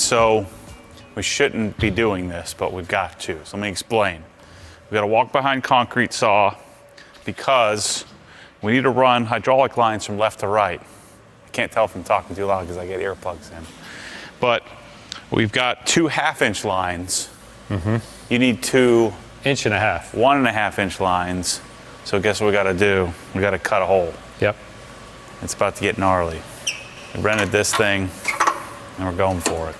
so we shouldn't be doing this, but we've got to. So let me explain. We've got to walk behind concrete saw because we need to run hydraulic lines from left to right. I can't tell if I'm talking too loud because I get earplugs in. But we've got 2 1/2-inch lines. You need 2 1.5 inches. 1.5 inch lines. So guess what we got to do? We got to cut a hole. Yep. It's about to get gnarly. We rented this thing and we're going for it.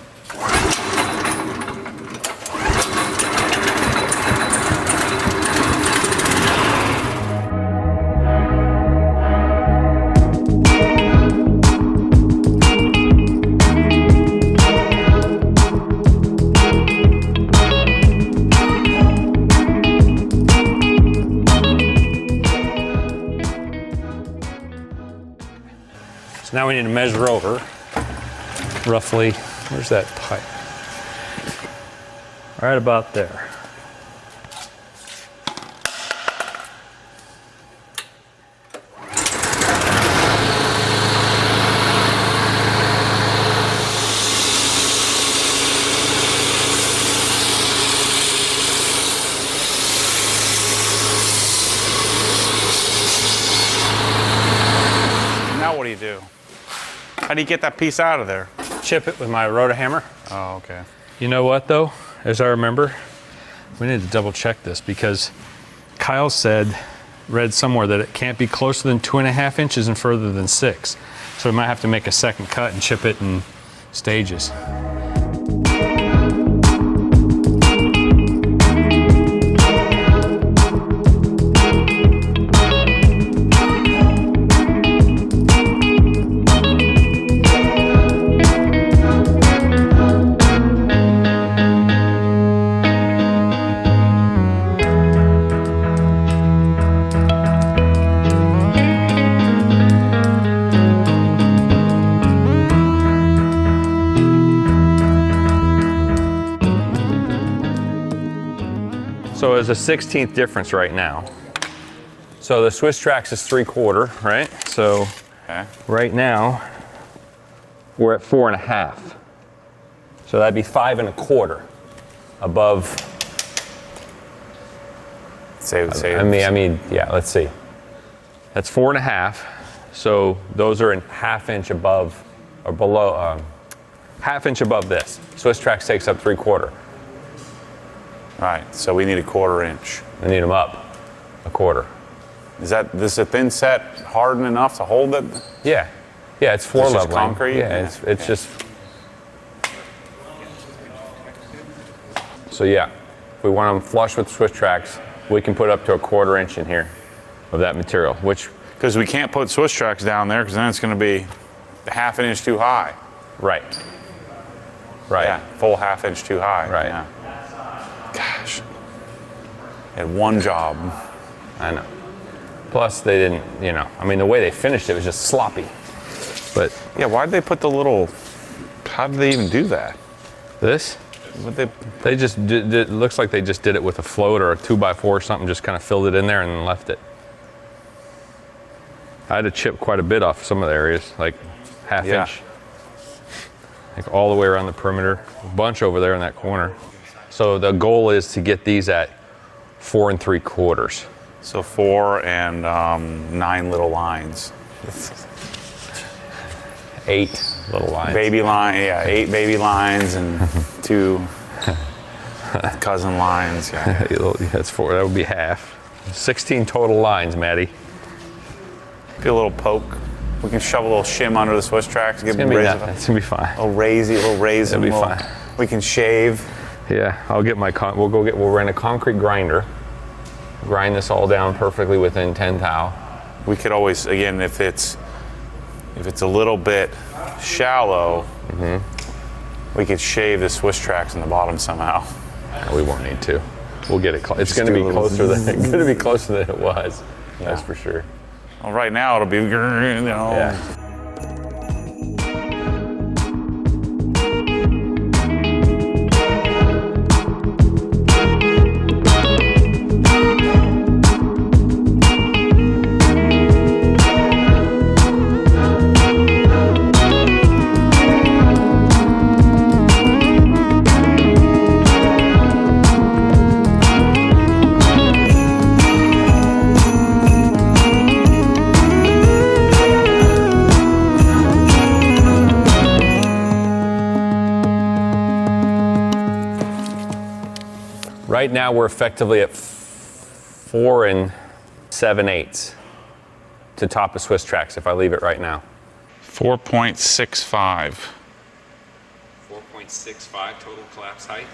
So now we need to measure over roughly, where's that pipe? Right about there. Now what do you do? How do you get that piece out of there? Chip it with my rotohammer. Oh, okay. You know what though, as I remember, we need to double check this because Kyle read somewhere that it can't be closer than 2.5 inches and further than 6. So we might have to make a second cut and chip it in stages. So there's a 1/16 difference right now. So the Swiss Trax is 3/4, right? So right now we're at 4.5. So that'd be 5 1/4 above. I mean, yeah. Let's see. That's 4.5. So those are in 1/2 inch above or below, 1/2 inch above this. Swiss Trax takes up 3/4. All right, so we need a 1/4 inch. I need them up 1/4. Is a thin set hardened enough to hold it? Yeah, yeah, it's floor leveling. Just concrete? Yeah, it's just. So yeah, if we want them flush with Swiss Trax, we can put up to a 1/4 inch in here of that material, which. Because we can't put Swiss Trax down there because then it's going to be 1/2 inch too high. Right. Right. Yeah, full 1/2 inch too high. Right. Yeah. Gosh. They had one job. I know. Plus, they didn't, I mean, the way they finished it was just sloppy. But yeah, why'd they put the little? How did they even do that? This? They just did. It looks like they just did it with a float or a 2x4 or something. Just kind of filled it in there and then left it. I had to chip quite a bit off some of the areas, like 1/2 inch, like all the way around the perimeter. A bunch over there in that corner. So the goal is to get these at 4 3/4. So 4 and 9 little lines. 8 little lines. Baby line, yeah, 8 baby lines and 2 cousin lines. Yeah, that's 4. That would be half. 16 total lines, Maddie. Get a little poke. We can shove a little shim under the Swiss Trax. It's gonna be fine. A little raise. It'll be fine. We can shave. Yeah, I'll get we'll rent a concrete grinder. Grind this all down perfectly within 10 thou. We could always, again, if it's a little bit shallow, we could shave the Swiss Trax in the bottom somehow. We won't need to. We'll get it. It's going to be closer than it was. Yeah. That's for sure. Well, right now it'll be, Yeah. Right now we're effectively at 4 7/8 to top of Swiss tracks if I leave it right now. 4.65. 4.65 total collapse height.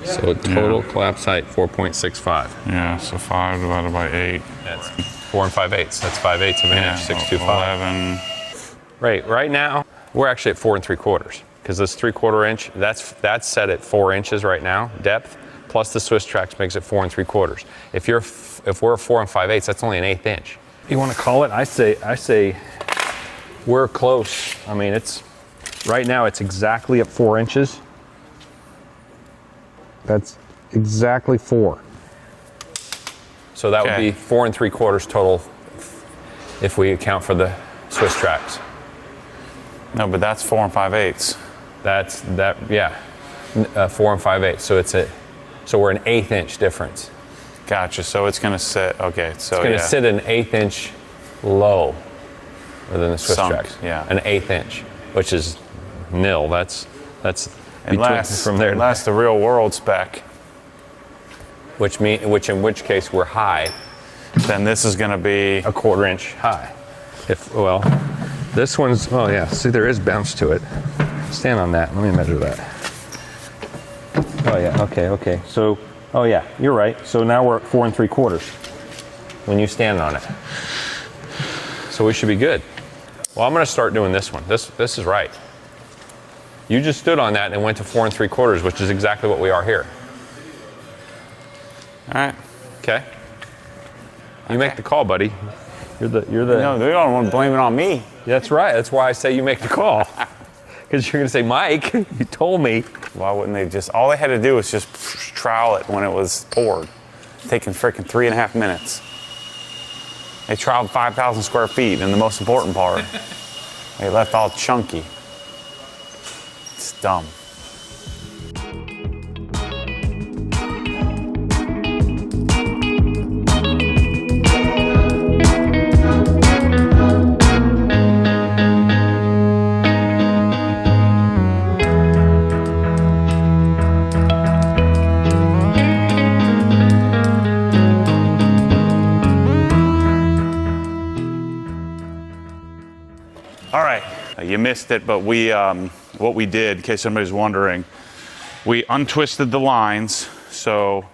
So total collapse height 4.65. Yeah, so 5 divided by 8. That's 4 5/8. That's 5/8 of an inch, 625. 11. Right now we're actually at 4 3/4 because this 3/4 inch that's set at 4 inches right now depth. Plus the Swiss tracks makes it 4 3/4. If we're 4 5/8, that's only an 1/8 inch. You want to call it? I say we're close. I mean, it's right now it's exactly at 4 inches. That's exactly 4. So that would be 4 3/4 total if we account for the Swiss tracks. No, but that's 4 5/8. Yeah, 4 5/8. So we're an 1/8 inch difference. Gotcha. So it's gonna sit. Okay. So It's going to sit an 1/8 inch low than the Swiss Sunk, tracks. yeah. An 1/8 inch, which is nil. That's unless from there. unless the real world spec, Which in which case we're high, then this is gonna be 1/4 inch high. This one's see there is bounce to it. Stand on that. Let me measure that. Oh yeah. Okay. So you're right. So now we're at 4 3/4 when you stand on it. So we should be good. Well, I'm going to start doing this one. This is right. You just stood on that and went to 4 3/4, which is exactly what we are here. all right. Okay. You make the call, buddy. You're the. No, they don't want to blame it on me. That's right. That's why I say you make the call. Because you're going to say, Mike, you told me. Why wouldn't they just? All they had to do was just trowel it when it was poured. Taking freaking 3.5 minutes. They troweled 5,000 square feet, and the most important part, they left all chunky. It's dumb. All right, you missed it, but what we did, in case somebody's wondering, we untwisted the lines, so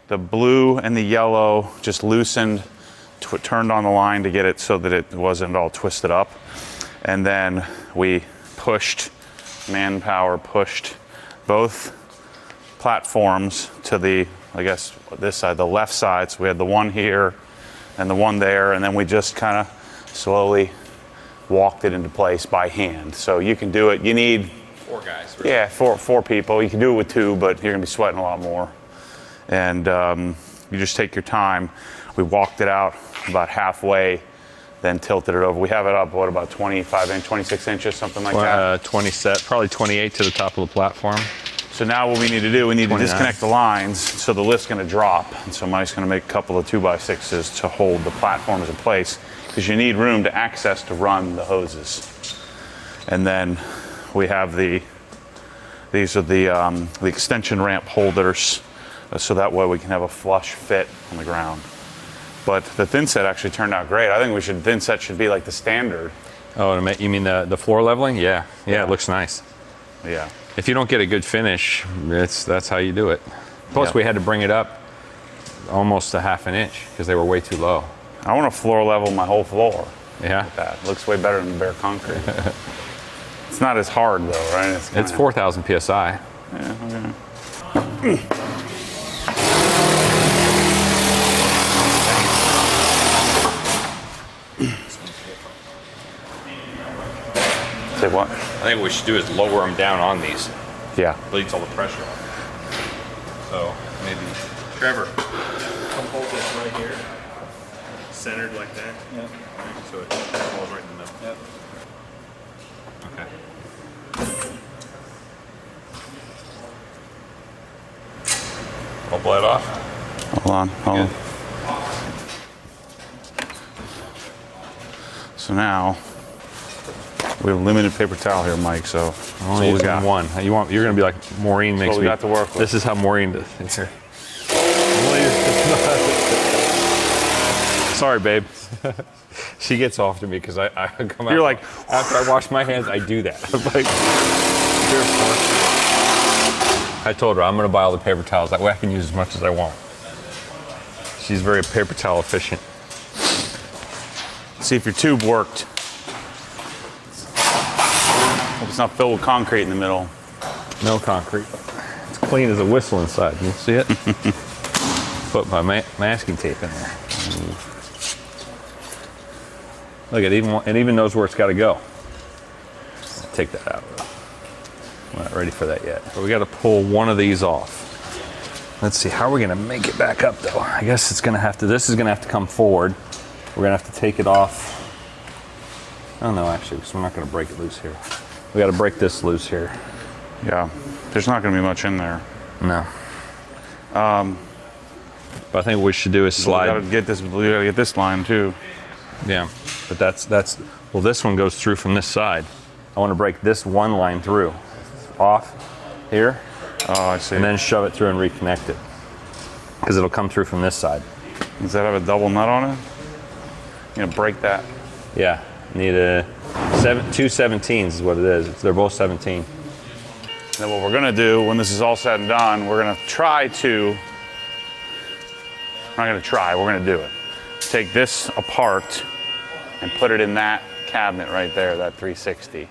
the blue and the yellow just loosened, turned on the line to get it so that it wasn't all twisted up, and then we pushed, manpower pushed both platforms to the, I guess, this side, the left side, so we had the one here and the one there, and then we just kind of slowly walked it into place by hand. So you can do it. You need 4 guys. Really. Yeah, four people. You can do it with 2, but you're gonna be sweating a lot more. And you just take your time. We walked it out about halfway, then tilted it over. We have it up, what, about 25 inch, 26 inches, something like that? 20 set, probably 28 to the top of the platform. So now what we need to do, we need 29. to disconnect the lines so the lift's gonna drop. And so Mike's gonna make a couple of 2x6s to hold the platforms in place, because you need room to access to run the hoses. And then we have these are the extension ramp holders, so that way we can have a flush fit on the ground. But the thin set actually turned out great. I think thin set should be like the standard. Oh, you mean the floor leveling? Yeah, it looks nice. Yeah. If you don't get a good finish, that's how you do it. Plus, we had to bring it up almost a 1/2 inch because they were way too low. I want to floor level my whole floor. Yeah. That looks way better than the bare concrete. It's not as hard though, right? It's 4,000 psi. Yeah, okay. Say what? I think what we should do is lower them down on these. Yeah. Bleeds all the pressure off. So maybe Trevor, come hold this right here, centered like that. Yep. So it falls right in the middle. Yep. Okay. I'll blow it off. Hold on. So now we have limited paper towel here, Mike. So Only using one. You're going to be like Maureen makes what we me. got to work with. This is how Maureen does it here. Sorry, babe. She gets off to me because I come out. You're like, after I wash my hands, I do that. I'm like, I told her I'm going to buy all the paper towels. That way I can use as much as I want. She's very paper towel efficient. See if your tube worked. Hope it's not filled with concrete in the middle. No concrete. It's clean as a whistle inside. You see it? Put my masking tape in there. Look, it even knows where it's got to go. Take that out. We're not ready for that yet. But we got to pull one of these off. Let's see, how are we going to make it back up though? I guess it's going to have to, this is going to have to come forward. We're going to have to take it off. Oh no, actually, because we're not going to break it loose here. We got to break this loose here. Yeah, there's not going to be much in there. No. But I think what we should do is slide. We gotta get this line too. Yeah, but that's well, this one goes through from this side. I want to break this one line through, off here. Oh, I see. And then shove it through and reconnect it, because it'll come through from this side. Does that have a double nut on it? You gonna break that? Yeah, need two 17s is what it is. They're both 17. And then what we're gonna do when this is all said and done, we're gonna try to. We're not gonna try. We're gonna do it. Take this apart and put it in that cabinet right there, that 360.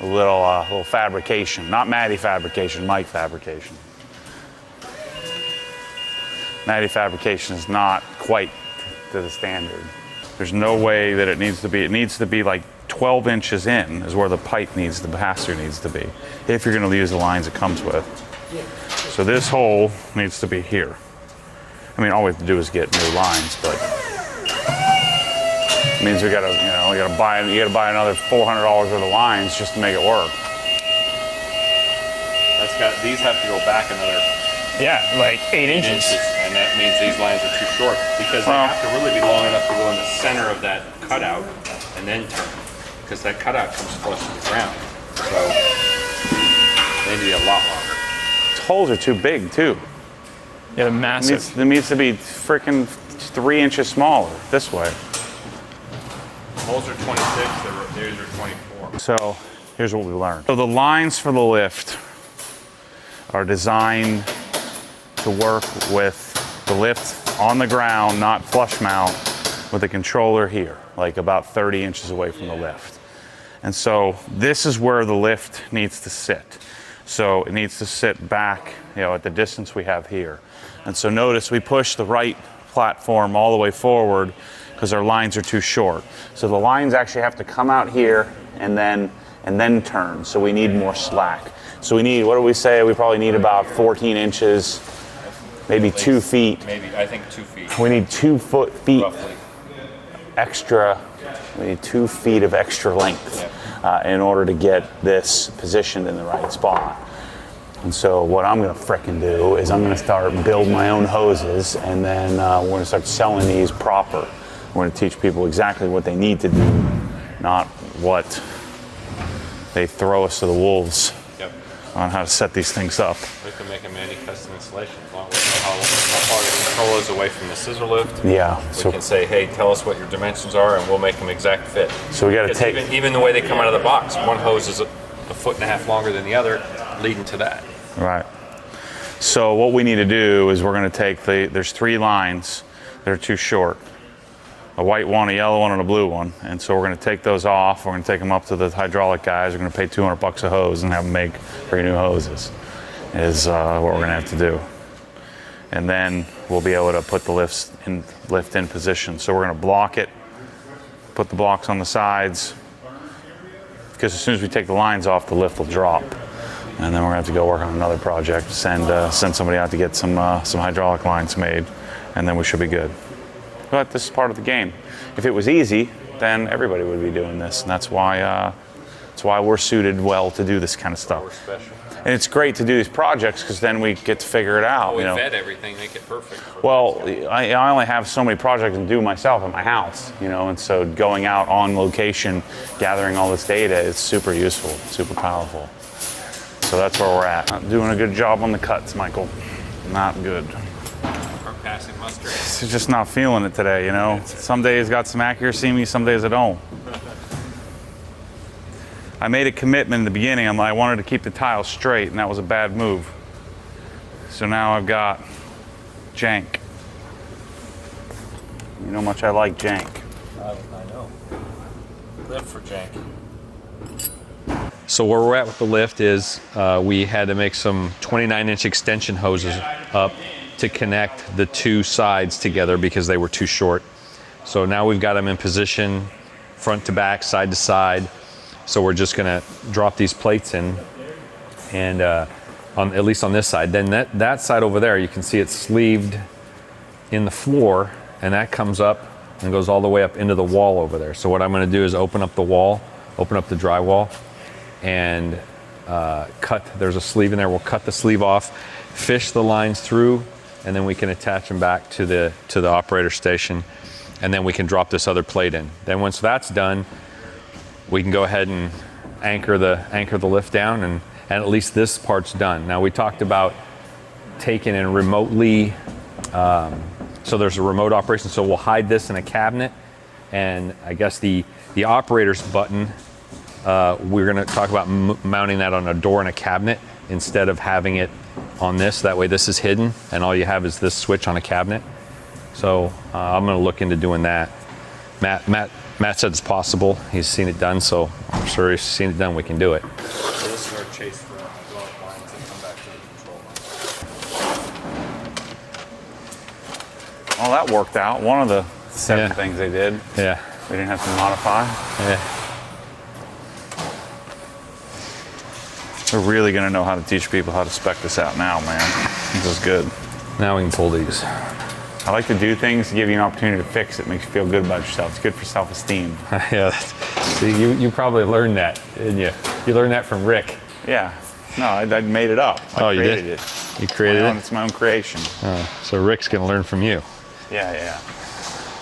A little fabrication, not Maddie fabrication, Mike fabrication. Maddie fabrication is not quite to the standard. There's no way that it needs to be. It needs to be like 12 inches in is where the pipe needs, the pass-through needs to be, if you're going to use the lines it comes with. So this hole needs to be here. I mean, all we have to do is get new lines, but it means we gotta, you gotta buy another $400 worth of lines just to make it work. These have to go back another like 8 inches. and that means these lines are too short because they have to really be long enough to go in the center of that cutout and then turn, because that cutout comes flush to the ground. So they need a lot longer. These holes are too big too. Yeah, they're massive. It needs to be freaking 3 inches smaller this way. Holes are 26, theirs are 24. So here's what we learned. So the lines for the lift are designed to work with the lift on the ground, not flush mount, with a controller here, like about 30 inches away from the lift. And so this is where the lift needs to sit. So it needs to sit back, at the distance we have here. And so notice we push the right platform all the way forward because our lines are too short. So the lines actually have to come out here and then turn. So we need more slack. So we need, what do we say? We probably need about 14 inches, maybe 2 feet. Maybe, I think 2 feet. We need 2 feet Roughly. extra. We need 2 feet of extra length in order to get this positioned in the right spot. And so what I'm gonna frickin' do is I'm gonna start build my own hoses, and then we're gonna start selling these proper. We're gonna teach people exactly what they need to do, not what they throw us to the wolves on how to set these things up. We can make them any custom installation as long as we know how far the control is away from the scissor lift. Yeah. We can say, hey, tell us what your dimensions are, and we'll make them exact fit. So we gotta take even the way they come out of the box. One hose is a 1.5 feet longer than the other, leading to that. Right. So what we need to do is we're going to take there's 3 lines that are too short. A white one, a yellow one, and a blue one. And so we're going to take those off. We're going to take them up to the hydraulic guys. We're going to pay $200 a hose and have them make brand new hoses is what we're going to have to do. And then we'll be able to put the lift in position. So we're going to block it, put the blocks on the sides, because as soon as we take the lines off, the lift will drop. And then we're gonna have to go work on another project, send somebody out to get some hydraulic lines made, and then we should be good. But this is part of the game. If it was easy, then everybody would be doing this, and that's why we're suited well to do this kind of stuff. We're special. And it's great to do these projects because then we get to figure it out. We vet everything, make it perfect. Well, I only have so many projects to do myself at my house, and so going out on location, gathering all this data is super useful, super powerful. So that's where we're at. Not doing a good job on the cuts, Michael. Not good. Are passing muster. It's just not feeling it today, you know. Some days got some accuracy in me, some days I don't. I made a commitment in the beginning. I wanted to keep the tile straight, and that was a bad move. So now I've got jank. You know how much I like jank. I know. Live for jank. So where we're at with the lift is we had to make some 29-inch extension hoses up to connect the two sides together because they were too short. So now we've got them in position, front to back, side to side. So we're just gonna drop these plates in, and at least on this side. Then that side over there, you can see it's sleeved in the floor, and that comes up and goes all the way up into the wall over there. So what I'm gonna do is open up the wall, open up the drywall, and there's a sleeve in there. We'll cut the sleeve off, fish the lines through, and then we can attach them back to the operator station, and then we can drop this other plate in. Then once that's done, we can go ahead and anchor the lift down, and at least this part's done. Now we talked about taking and remotely, so there's a remote operation, so we'll hide this in a cabinet, and I guess the operator's button, we're gonna talk about mounting that on a door in a cabinet instead of having it on this. That way this is hidden, and all you have is this switch on a cabinet. So I'm gonna look into doing that. Matt said it's possible. He's seen it done, so I'm sure he's seen it done. We can do it. So this is our chase for hydraulic lines that come back to the control line. Well, that worked out. One of the 7 things they did. Yeah. We didn't have to modify. Yeah. We're really gonna know how to teach people how to spec this out now, man. This is good. Now we can pull these. I like to do things to give you an opportunity to fix it. Makes you feel good about yourself. It's good for self-esteem. Yeah. See, you probably learned that, didn't you? You learned that from Rick. Yeah. No, I made it up. I created it. You created it? It's my own creation. So Rick's gonna learn from you. Yeah.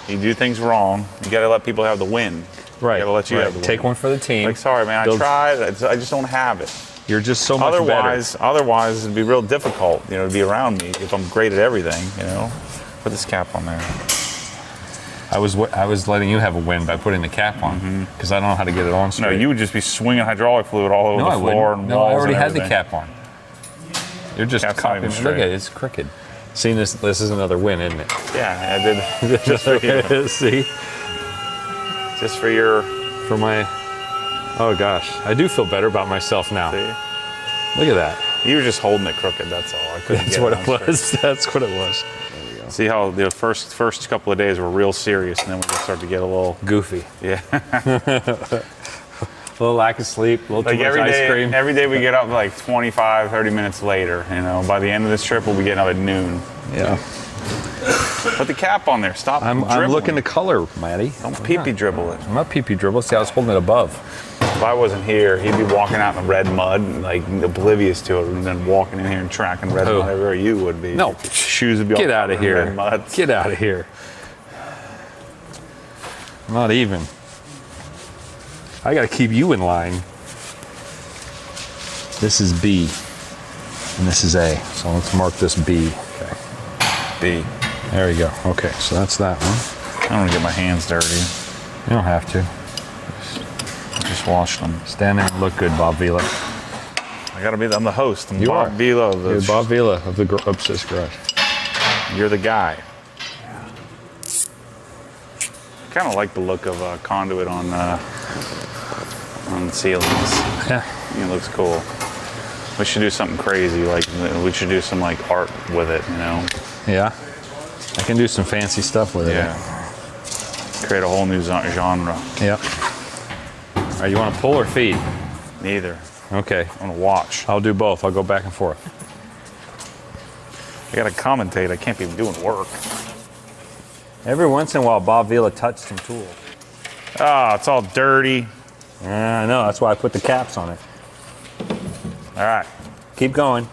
You do things wrong, you gotta let people have the win. Right. You gotta let you have the Take win. one for the team. Like, sorry, man, I tried. I just don't have it. You're just so much better. Otherwise, it'd be real difficult, you know, to be around me if I'm great at everything, you know. Put this cap on there. I was letting you have a win by putting the cap on because I don't know how to get it on straight. No, you would just be swinging hydraulic fluid all over the floor and No, walls. I already and had the everything. cap on. You're just Cap's not copying. even Look at straight. it, it's crooked. See, this is another win, isn't it? Yeah, I did. Just for you. See, Just for your. for my. Oh gosh, I do feel better about myself now. See? Look at that. You were just holding it crooked. That's all. I couldn't That's get what on it straight. was. That's what it was. See how the first couple of days were real serious, and then we just started to get a little. Goofy. Yeah. A little lack of sleep. A little Like too much ice cream. every day we get up like 25, 30 minutes later. You know, by the end of this trip, we'll be getting up at noon. Yeah. Put the cap on there. Stop. I'm dribbling. looking to color, Matty. Don't pee-pee dribble it. I'm not pee-pee dribble. See, I was holding it above. If I wasn't here, he'd be walking out in the red mud, like oblivious to it, and then walking in here and tracking red Who? mud everywhere you would be. No. Your shoes would be Get all out of covered in here. red mud. Get out of here. Not even. I got to keep you in line. This is B, and this is A. So let's mark this B. Okay. B. There we go. Okay, so that's that one. I don't want to get my hands dirty. You don't have to. I just washed them. Stand there and look good, Bob Vila. I gotta be. I'm the host. I'm You Bob are. Vila of You're the. Bob Vila of the upstairs garage. You're the guy. Kind of like the look of conduit on ceilings. Yeah. It looks cool. We should do something crazy. Like we should do some like art with it. You know. Yeah. I can do some fancy stuff with it. Yeah. Create a whole new genre. Yep. All right, you want to pull or feed? Neither. Okay. I want to watch. I'll do both. I'll go back and forth. I gotta commentate. I can't be doing work. Every once in a while, Bob Vila touched some tools. Ah, it's all dirty. I know. That's why I put the caps on it. All right. Keep going.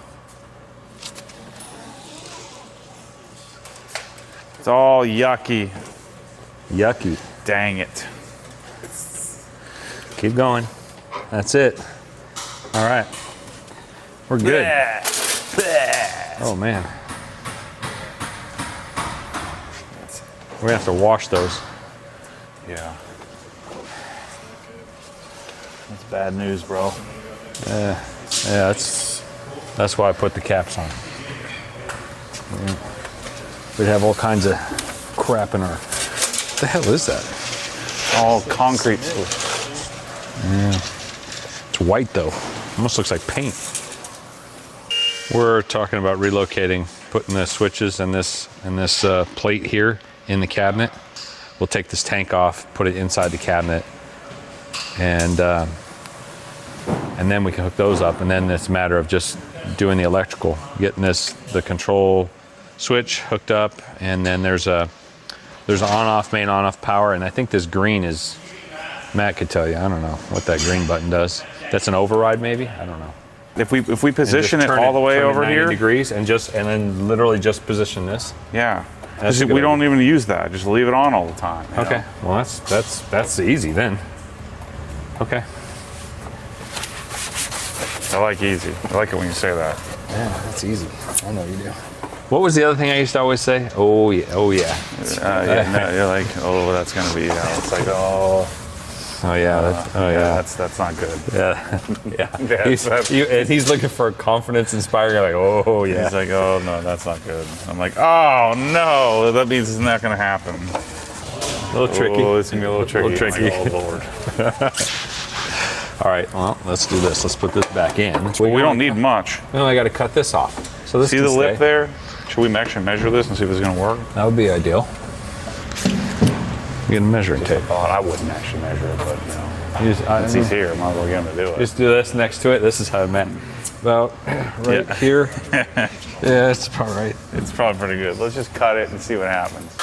It's all yucky. Yucky. Dang it. Keep going. That's it. All right. We're good. Oh, man. We're gonna have to wash those. Yeah. That's bad news, bro. Yeah, that's why I put the caps on. Yeah. We'd have all kinds of crap in our. What the hell is that? All concrete. Yeah. It's white though. Almost looks like paint. We're talking about relocating, putting the switches and this plate here in the cabinet. We'll take this tank off, put it inside the cabinet, and then we can hook those up. And then it's a matter of just doing the electrical, getting the control switch hooked up, and then there's an on-off, main on-off power. And I think this green is, Matt could tell you. I don't know what that green button does. That's an override, maybe. I don't know. If we position it all the way turn it over 90 here, degrees, and then literally just position this. yeah. That's a good We don't idea. even use that. Just leave it on all the time. you Okay. know? Well, that's easy then. Okay. I like easy. I like it when you say that. Yeah, that's easy. I know you do. What was the other thing I used to always say? Oh yeah. Oh yeah. Yeah, no, you're like, oh, that's gonna be. It's like, oh. Oh yeah. That's not good. Yeah. Yeah. Yeah, He's looking for confidence inspiring. Like, oh yeah. He's like, oh no, that's not good. I'm like, oh no, that means it's not gonna happen. A little tricky. Oh, it's gonna be a little tricky. tricky. I'm like, oh Lord. All right. Well, let's do this. Let's put this back in. Well, we don't need much. No, I got to cut this off. So this See can the lip stay. there? Should we actually measure this and see if it's gonna work? That would be ideal. Get a measuring tape. Oh, I wouldn't actually measure it, but you know, since he's here, might as well get him to do it. Just do this next to it. This is how it meant. About right here. Yeah, that's about right. It's probably pretty good. Let's just cut it and see what happens.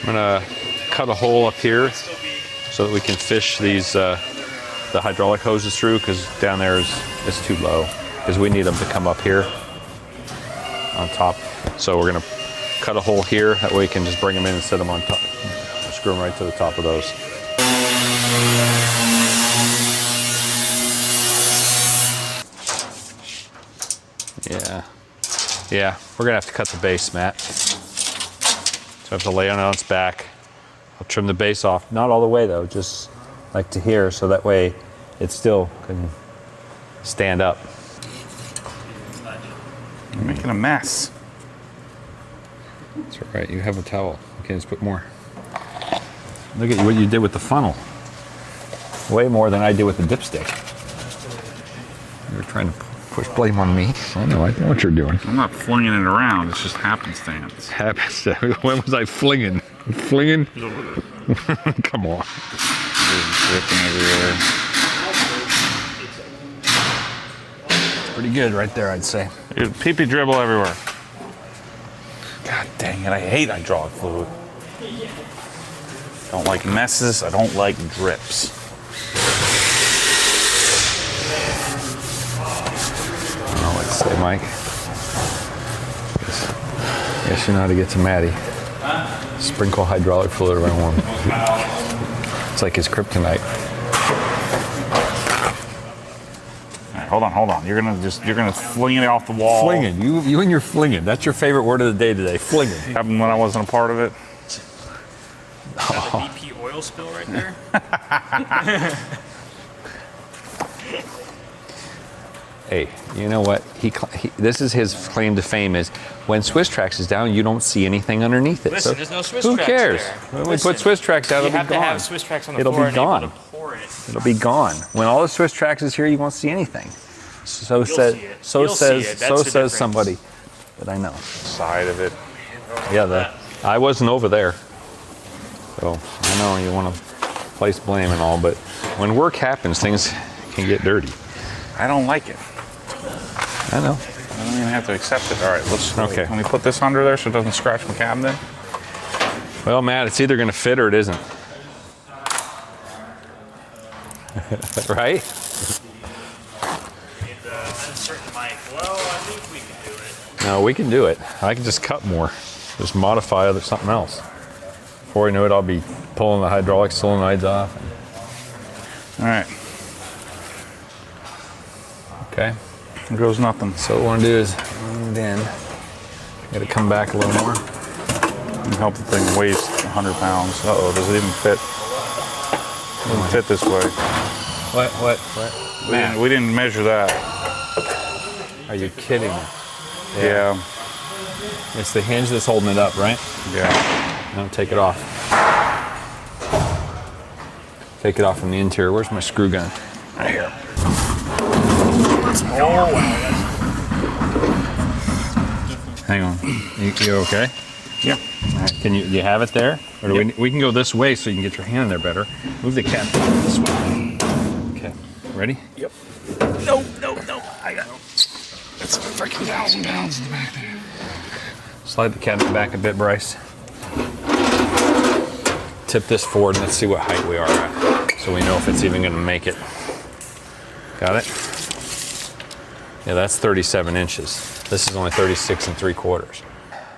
I'm gonna cut a hole up here so that we can fish these the hydraulic hoses through, because down there is too low, because we need them to come up here on top. So we're gonna cut a hole here, that way we can just bring them in and set them on top, screw them right to the top of those. Yeah, we're gonna have to cut the base, Matt. So I have to lay it on its back. I'll trim the base off, not all the way though, just like to here, so that way it still can stand up. You're making a mess. That's all right, you have a towel. Okay, let's put more. Look at what you did with the funnel. Way more than I did with the dipstick. You're trying to push blame on me. I know what you're doing. I'm not flinging it around. It's just happenstance. When was I flinging? Flinging? Come on. Just dripping everywhere. Pretty good right there, I'd say. Dude, pee-pee dribble everywhere. God dang it, I hate hydraulic fluid. Don't like messes, I don't like drips. Oh, let's say, Mike. Guess you know how to get to Matty. Sprinkle hydraulic fluid around one. It's like his kryptonite. All right, hold on. You're gonna fling it off the wall. Flinging. You and your flinging. That's your favorite word of the day today. Flinging. Happened when I wasn't a part of it. Is that the BP oil spill right there? Hey, you know what? This is his claim to fame: is when Swiss Tracks is down, you don't see anything underneath it. Listen, So there's no Swiss who Tracks cares? there. When we Listen, put Swiss Tracks out, You it'll have be to gone. have Swiss Tracks on the It'll floor be and able gone. to pour it. It'll be gone. When all the Swiss Tracks is here, you won't see anything. So You'll see it. You'll see it. That's the difference. somebody that I know. Side of it. Yeah, I wasn't over there. So I know you want to place blame and all, but when work happens, things can get dirty. I don't like it. I know. I don't even have to accept it. All right, let's. Okay. Can we put this under there so it doesn't scratch my cabinet? Well, Matt, it's either going to fit or it isn't. Right? Uncertain Mike. Well, I think we can do it. No, we can do it. I can just cut more. Just modify something else. Before we know it, I'll be pulling the hydraulic solenoids off. All right. Okay. Here goes nothing. So what we want to do is lean it in. Got to come back a little more. Help the thing weighs 100 pounds. Uh-oh, does it even fit? It doesn't fit this way. What? We didn't measure that. Are you kidding me? Yeah. It's the hinge that's holding it up, right? Yeah. Now take it off. Take it off from the interior. Where's my screw gun? Right here. Hang on. You okay? Yeah. Do you have it there? Or do we can go this way so you can get your hand in there better. Move the cabinet this way. Okay. Ready? Yep. No. I got it. It's a freaking 1,000 pounds in the back there. Slide the cabinet back a bit, Bryce. Tip this forward and let's see what height we are at, so we know if it's even going to make it. Got it? Yeah, that's 37 inches. This is only 36 3/4.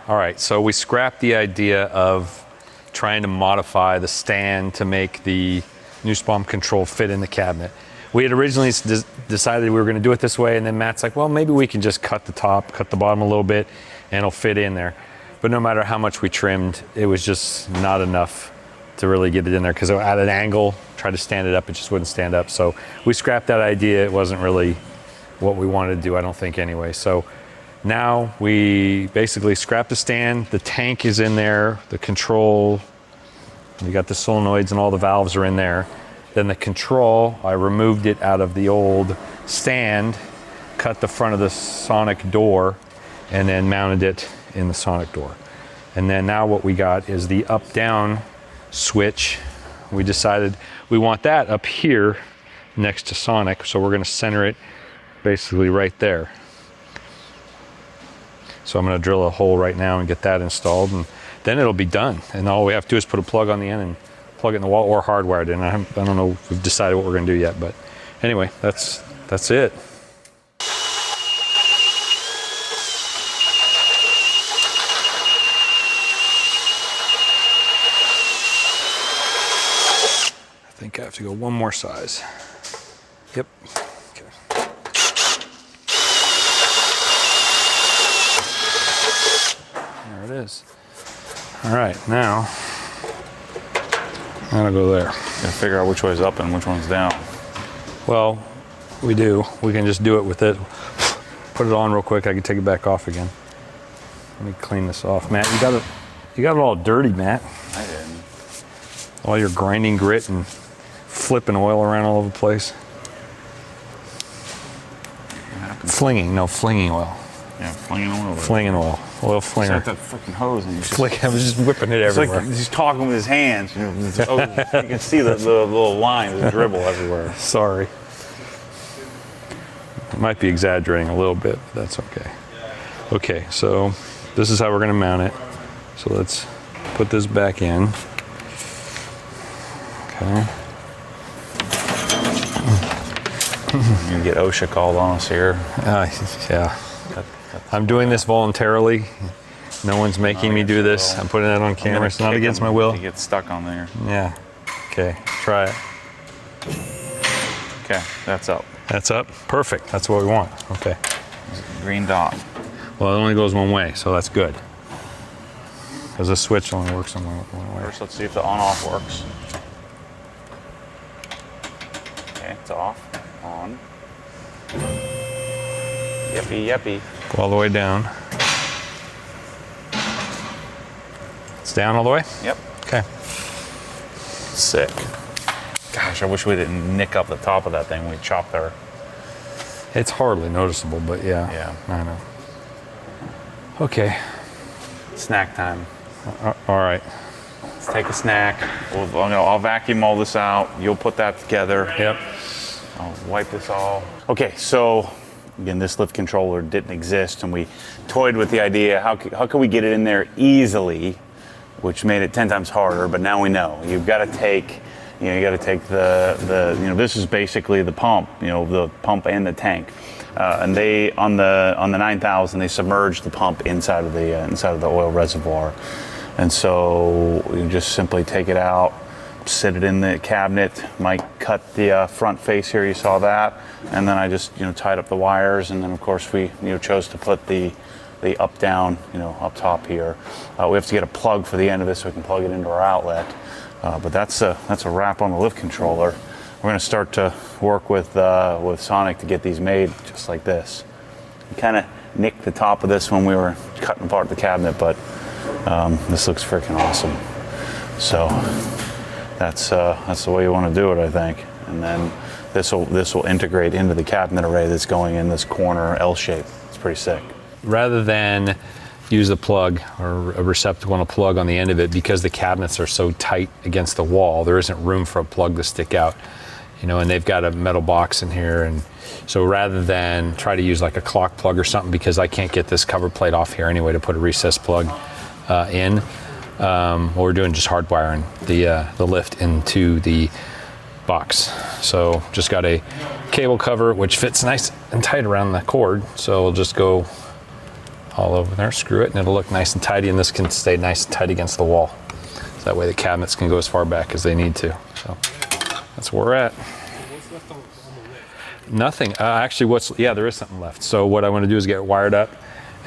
All right, so we scrapped the idea of trying to modify the stand to make the Nussbaum control fit in the cabinet. We had originally decided we were going to do it this way, and then Matt's like, well, maybe we can just cut the top, cut the bottom a little bit, and it'll fit in there. But no matter how much we trimmed, it was just not enough to really get it in there, because at an angle, try to stand it up, it just wouldn't stand up. So we scrapped that idea. It wasn't really what we wanted to do, I don't think, anyway. So now we basically scrapped the stand. The tank is in there, the control, we got the solenoids and all the valves are in there. Then the control, I removed it out of the old stand, cut the front of the sonic door, and then mounted it in the sonic door. And then now what we got is the up-down switch. We decided we want that up here next to sonic, so we're going to center it basically right there. So I'm going to drill a hole right now and get that installed, and then it'll be done. And all we have to do is put a plug on the end and plug it in the wall, or hardwire it in. I don't know if we've decided what we're going to do yet, but anyway, that's it. I think I have to go one more size. Yep. Okay. There it is. All right, now I'm gonna go there. Gotta figure out which way's up and which one's down. Well, we do. We can just do it with it. Put it on real quick. I can take it back off again. Let me clean this off, Matt. You got it all dirty, Matt. I didn't. All your grinding grit and flipping oil around all over the place. Flinging oil. Yeah, flinging oil. Flinging oil. Oil flinger. It's like that freaking hose. And Flick. I was just whipping it it's everywhere. like he's talking with his hands. You can see the little line, the dribble everywhere. Sorry. I might be exaggerating a little bit, but that's okay. Okay, so this is how we're going to mount it. So let's put this back in. Okay. You get OSHA called on us here. Yeah. I'm doing this voluntarily. No one's making me do this. I'm putting it on camera. It's not against my will. You get stuck on there. Yeah. Okay, try it. Okay, that's up. That's up. Perfect. That's what we want. Okay. Green dot. Well, it only goes one way, so that's good. Because the switch only works on one way. First, let's see if the on-off works. Okay, it's off. On. Yippee. Go all the way down. It's down all the way? Yep. Okay. Sick. Gosh, I wish we didn't nick up the top of that thing when we chopped our... It's hardly noticeable, but yeah. Yeah. I know. Okay. Snack time. All right. Let's take a snack. I'll vacuum all this out. You'll put that together. Yep. I'll wipe this all. Okay, so again, this lift controller didn't exist, and we toyed with the idea, how could we get it in there easily, which made it 10 times harder, but now we know. You've got to take, this is basically the pump, the pump and the tank. And they, on the 9000, they submerged the pump inside of the oil reservoir. And so you just simply take it out, sit it in the cabinet. Mike cut the front face here, you saw that. And then I just, tied up the wires. And then of course we, chose to put the up down, up top here. We have to get a plug for the end of this so we can plug it into our outlet. But that's a wrap on the lift controller. We're going to start to work with Sonic to get these made just like this. We kind of nicked the top of this when we were cutting apart the cabinet, but this looks freaking awesome. So that's the way you want to do it, I think. And then this will integrate into the cabinet array that's going in this corner L shape. It's pretty sick. Rather than use a plug or a receptacle and a plug on the end of it, because the cabinets are so tight against the wall, there isn't room for a plug to stick out, and they've got a metal box in here. And so rather than try to use like a clock plug or something, because I can't get this cover plate off here anyway to put a recessed plug in, we're doing just hardwiring the lift into the box. So just got a cable cover which fits nice and tight around the cord, so we'll just go all over there, screw it, and it'll look nice and tidy, and this can stay nice and tight against the wall. So that way the cabinets can go as far back as they need to. So that's where we're at. What's left on the lift? Nothing. Actually, there is something left. So what I want to do is get it wired up,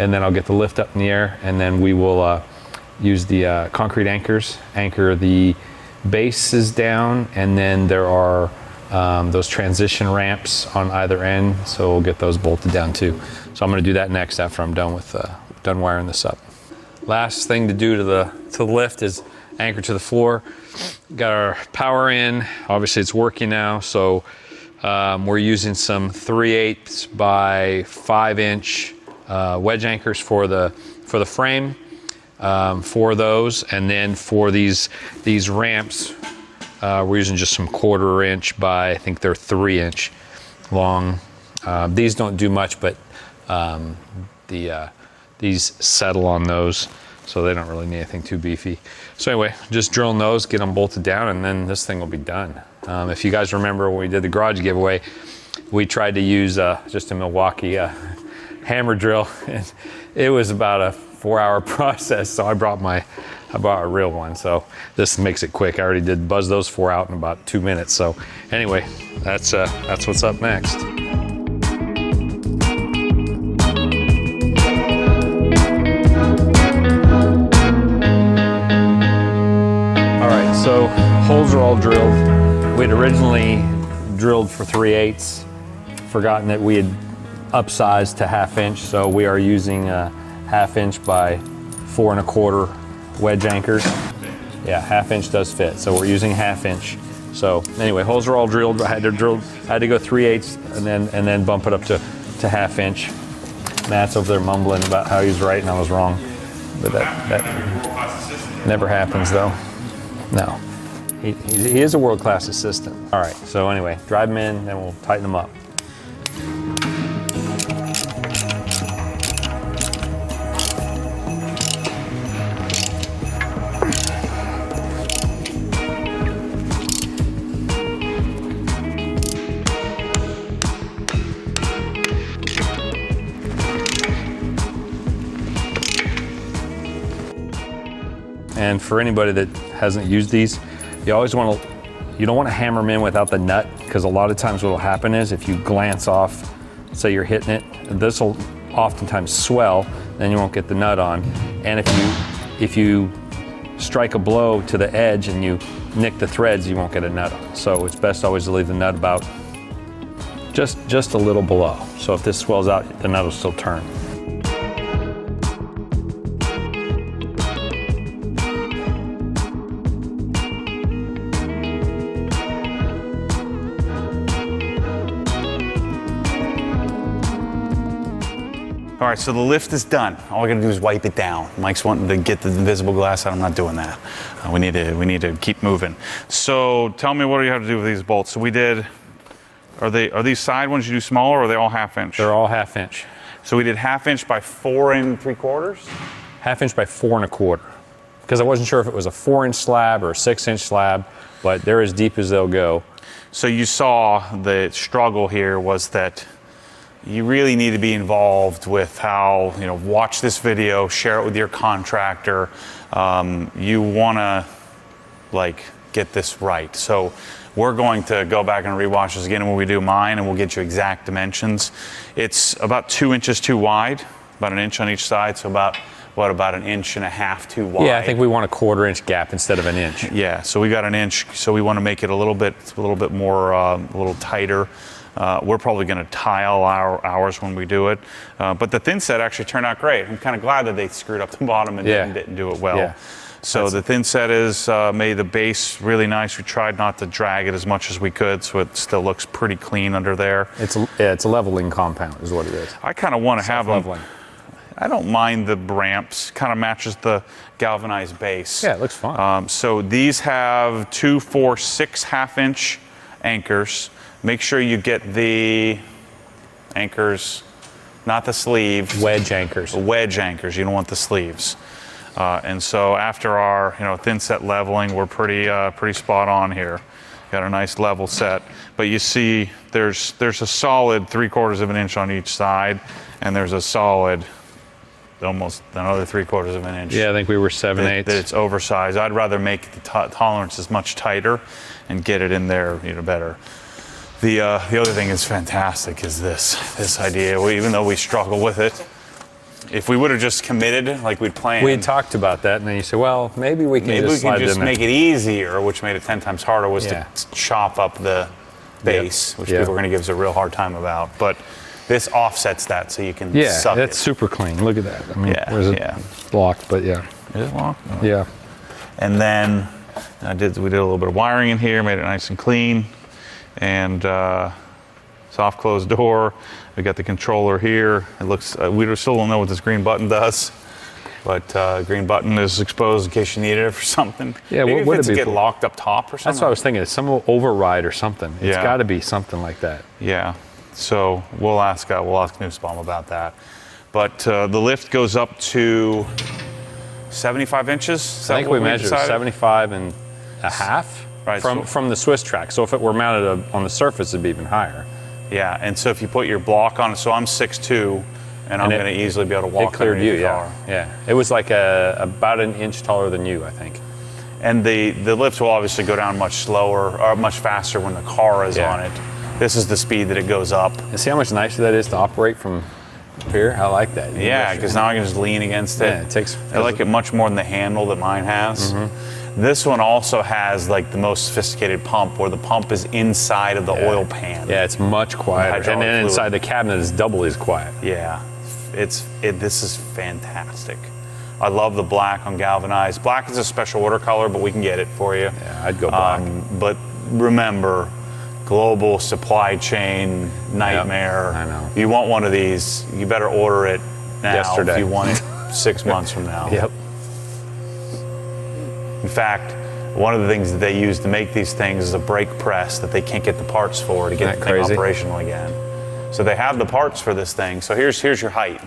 and then I'll get the lift up in the air, and then we will use the concrete anchors, anchor the bases down, and then there are those transition ramps on either end, so we'll get those bolted down too. So I'm going to do that next after I'm done wiring this up. Last thing to do to the lift is anchor to the floor. Got our power in. Obviously it's working now, so we're using some 3/8 by 5-inch wedge anchors for the frame, for those, and then for these ramps, we're using just some 1/4 inch by, I think they're 3-inch long. These don't do much, but these settle on those, so they don't really need anything too beefy. So anyway, just drilling those, get them bolted down, and then this thing will be done. If you guys remember when we did the garage giveaway, we tried to use just a Milwaukee hammer drill, and it was about a 4-hour process, so I brought a real one, so this makes it quick. I already did buzz those 4 out in about 2 minutes. So anyway, that's what's up next. All right, so holes are all drilled. We had originally drilled for 3/8, forgotten that we had upsized to 1/2 inch, so we are using 1/2 inch by 4 1/4 wedge anchors. Yeah, 1/2 inch does fit, so we're using 1/2 inch. So anyway, holes are all drilled. I had to go 3/8 and then bump it up to 1/2 inch. Matt's over there mumbling about how he's right and I was wrong, but that never happens though. No, he is a world-class assistant. All right, so anyway, drive them in, then we'll tighten them up. And for anybody that hasn't used these, you don't want to hammer them in without the nut, because a lot of times what will happen is if you glance off, say you're hitting it, this will oftentimes swell, then you won't get the nut on. And if you strike a blow to the edge and you nick the threads, you won't get a nut on. So it's best always to leave the nut about just a little below. So if this swells out, the nut will still turn. All right, so the lift is done. All we gotta do is wipe it down. Mike's wanting to get the invisible glass out. I'm not doing that. We need to keep moving. So tell me, what do you have to do with these bolts? So we did, are these side ones you do smaller, or are they all 1/2 inch? They're all 1/2 inch. So we did 1/2 inch by 4 3/4? 1/2 inch by 4 1/4. Because I wasn't sure if it was a 4-inch slab or a 6-inch slab, but they're as deep as they'll go. So you saw the struggle here was that you really need to be involved with how, watch this video, share it with your contractor. You want to get this right. So we're going to go back and rewatch this again when we do mine, and we'll get you exact dimensions. It's about 2 inches too wide, about 1 inch on each side. So about 1.5 inches too wide. Yeah, I think we want a 1/4 inch gap instead of 1 inch. Yeah, so we got 1 inch. So we want to make it a little bit more, a little tighter. We're probably going to tile ours when we do it. But the thin set actually turned out great. I'm kind of glad that they screwed up the bottom and didn't do it well. Yeah. So the thin set made the base really nice. We tried not to drag it as much as we could, so it still looks pretty clean under there. It's a leveling compound is what it is. I kind of want to have them. Leveling. I don't mind the ramps. Kind of matches the galvanized base. Yeah, it looks fun. So these have 2, 4, 6 half-inch anchors. Make sure you get the anchors, not the sleeve. Wedge anchors. Wedge anchors. You don't want the sleeves. And so after our thin set leveling, we're pretty spot on here. Got a nice level set. But you see there's a solid 3/4 of an inch on each side, and there's a solid almost another 3/4 of an inch. Yeah, I think we were 7/8. That it's oversized. I'd rather make the tolerances much tighter and get it in there better. The other thing is fantastic is this idea. Even though we struggle with it, if we would have just committed like we'd planned. We had talked about that, and then you said, well, maybe we can just make it easier, which made it 10 times harder, was to chop up the base, which people are going to give us a real hard time about. But this offsets that, so you can suck it. Yeah, that's super clean. Look at that. I mean, where's it blocked, but yeah. Is it locked? No. Yeah. And then we did a little bit of wiring in here, made it nice and clean. And soft closed door. We got the controller here. It looks, we still don't know what this green button does, but green button is exposed in case you needed it for something. Yeah, maybe what would if it it's be get for? locked up top or something. That's what I was thinking. It's some override or something. It's Yeah. got to be something like that. Yeah. So we'll ask Nussbaum about that. But the lift goes up to 75 inches. I think we measured 75.5. Right, from the Swiss track. So if it were mounted on the surface, it'd be even higher. Yeah, and so if you put your block on it, so I'm 6'2", and I'm going to easily be able to walk it cleared underneath you, the car. Yeah. It was like about 1 inch taller than you, I think. And the lift will obviously go down much slower or much faster when the car is on it. This is the speed that it goes up. And see how much nicer that is to operate from here? I like that. Yeah, because now I can just lean against it. Yeah, I like it much more than the handle that mine has. Mm-hmm. This one also has like the most sophisticated pump, where the pump is inside of the oil pan. Yeah, it's much quieter. And then inside the cabinet is double as quiet. Yeah, this is fantastic. I love the black on galvanized. Black is a special order color, but we can get it for you. Yeah, I'd go black. But remember, global supply chain nightmare. Yep, I know. You want one of these, you better order it now yesterday if you want it 6 months from now. Yep. In fact, one of the things that they use to make these things is a brake press that they can't get the parts for to get the thing operational again. So they have the parts for this thing. So here's your height.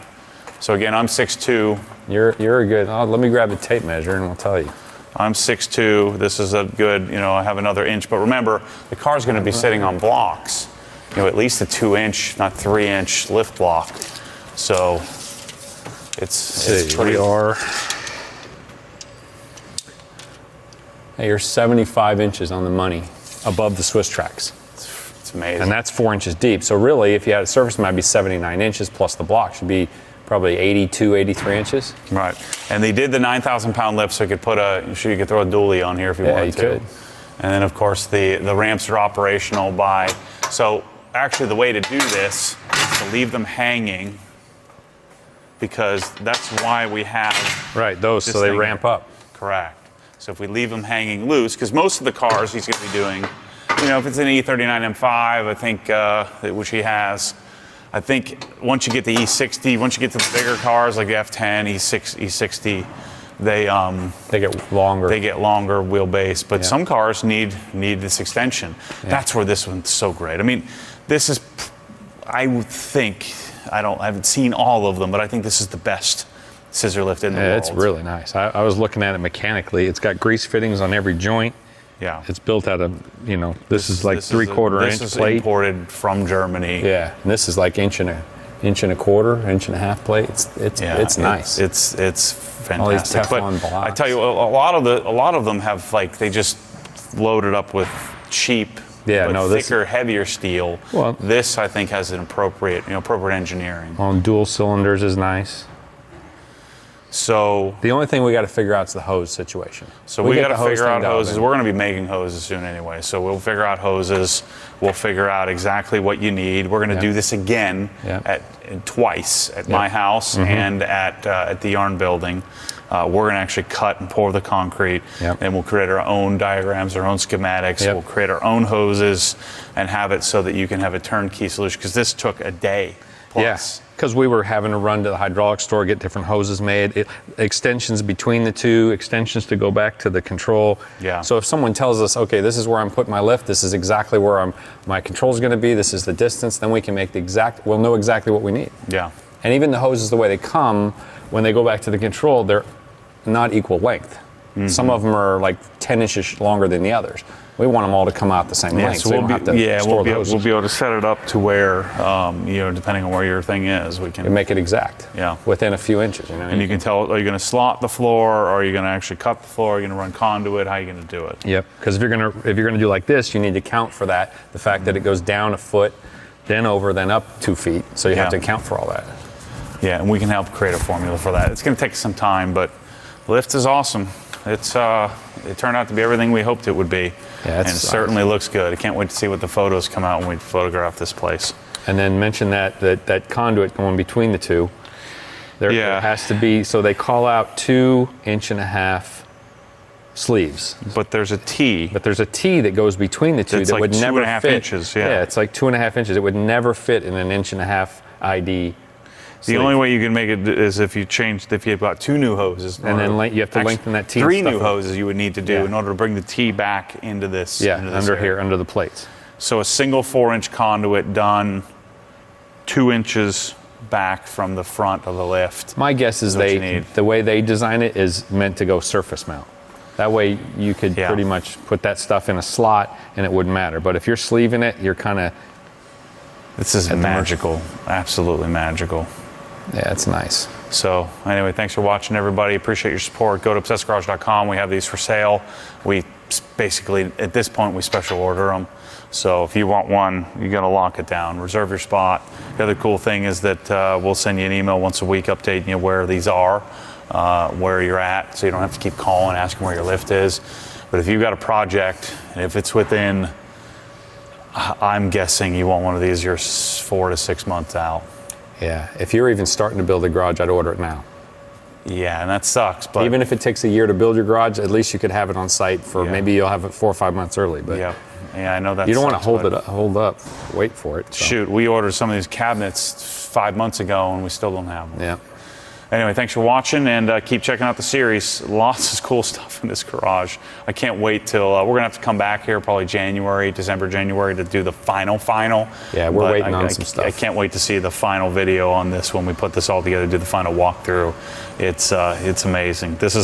So again, I'm 6'2". You're a good. Let me grab the tape measure and we'll tell you. I'm 6'2". This is a good, I have another inch. But remember, the car's going to be sitting on blocks. At least a 2-inch, not 3-inch lift block. So it's pretty. Hey, you're 75 inches on the money above the Swiss tracks. It's amazing. And that's 4 inches deep. So really, if you had a surface, it might be 79 inches plus the block should be probably 82, 83 inches. Right. And they did the 9,000-pound lift, so you could you could throw a dually on here if you wanted to. Could. And then, of course, the ramps are operational so actually the way to do this is to leave them hanging, because that's why we have those, so they ramp up. Correct. So if we leave them hanging loose, because most of the cars he's going to be doing, if it's an E39 M5, I think, which he has, I think once you get the E60, once you get to the bigger cars like the F10, E60, they get longer. They get longer wheelbase, but some cars need this extension. Yeah. That's where this one's so great. I mean, this is, I would think, I haven't seen all of them, but I think this is the best scissor lift in the world. It's really nice. I was looking at it mechanically. It's got grease fittings on every joint. Yeah. It's built out of, you know, this is like 3/4 inch This is plate. imported from Germany. Yeah, and this is like inch and a quarter, inch and a half plate. It's nice. It's All these fantastic. Teflon But I blocks. tell you, a lot of them have like they just loaded up with cheap, Yeah, but no, this- thicker, heavier steel. Well- this I think has an appropriate engineering. On dual cylinders is nice. So The only thing we got to figure out is the hose situation. we get got to the hose figure out thing dialed hoses. in. We're going to be making hoses soon anyway. So we'll figure out hoses. We'll figure out exactly what you need. We're going to do this again Yeah. twice at my house and at the yarn building. We're going to actually cut and pour the concrete, Yep. and we'll create our own diagrams, our own schematics. Yep. We'll create our own hoses and have it so that you can have a turnkey solution. Because this took a day plus. Yes, because we were having to run to the hydraulic store, get different hoses made, extensions between the two, extensions to go back to the control. Yeah. So if someone tells us, okay, this is where I'm putting my lift, this is exactly where my control's going to be, this is the distance, then we can make we'll know exactly what we need. Yeah. And even the hoses, the way they come, when they go back to the control, they're not equal length. Some of them are like 10 inches longer than the others. We want them all to come out the same length. So we we'll don't be, have to store the we'll hoses. be able to set it up to where, depending on where your thing is, we can. And make it exact. Yeah. Within a few inches. You know. And you can tell, are you going to slot the floor, or are you going to actually cut the floor? Are you going to run conduit? How are you going to do it? Yep. Because if you're gonna do like this, you need to count for that. The fact that it goes down a foot, then over, then up 2 feet. So you have to account for all that. Yeah, and we can help create a formula for that. It's going to take some time, but lift is awesome. It turned out to be everything we hoped it would be. Yeah, and it certainly looks good. I can't wait to see what the photos come out when we photograph this place. And then mention that conduit going between the two. There has to be, so they call out 2 1/2 sleeves. But there's a T. But there's a T that goes between the two It's that like would never 2.5 fit. inches, yeah. It's like 2.5 inches. It would never fit in an 1.5 ID. The sleeve. only way you can make it is if you've got 2 new hoses. And then you have to lengthen that T and 3 stuff new up. hoses you would need to do Yeah. in order to bring the T back into this. Yeah, into this under area. here, under the plates. So a single 4-inch conduit done 2 inches back from the front of the lift. My guess is what you need. the way they design it is meant to go surface mount. That way you could Yeah. pretty much put that stuff in a slot and it wouldn't matter. But if you're sleeving it, you're kind of, This is magical, absolutely magical. yeah, it's nice. So anyway, thanks for watching, everybody. Appreciate your support. Go to obsessedgarage.com. We have these for sale. We basically, at this point, we special order them. So if you want one, you got to lock it down. Reserve your spot. The other cool thing is that we'll send you an email once a week updating you where these are, where you're at, so you don't have to keep calling, asking where your lift is. But if you've got a project, and if it's within, I'm guessing you want one of these, you're 4 to 6 months out. Yeah, if you're even starting to build a garage, I'd order it now. Yeah, and that sucks. But Even if it takes a year to build your garage, at least you could have it on site for maybe you'll have it 4 or 5 months early. But yeah, I know that. you don't want to sucks, hold up, wait for it. So. Shoot, we ordered some of these cabinets 5 months ago, and we still don't have them. Yeah. Anyway, thanks for watching, and keep checking out the series. Lots of cool stuff in this garage. I can't wait till we're gonna have to come back here probably December, January to do the final. Yeah, we're But waiting on some stuff. I can't wait to see the final video on this when we put this all together, do the final walkthrough. It's amazing. This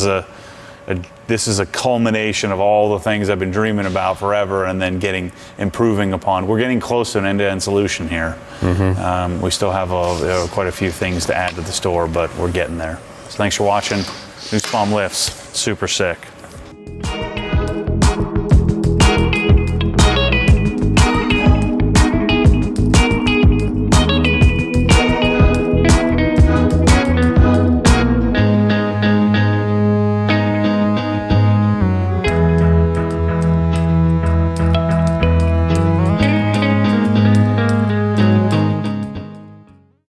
is a culmination of all the things I've been dreaming about forever, and then improving upon. We're getting close to an end-to-end solution here. We still have quite a few things to add to the store, but we're getting there. So thanks for watching. Nussbaum lifts, super sick.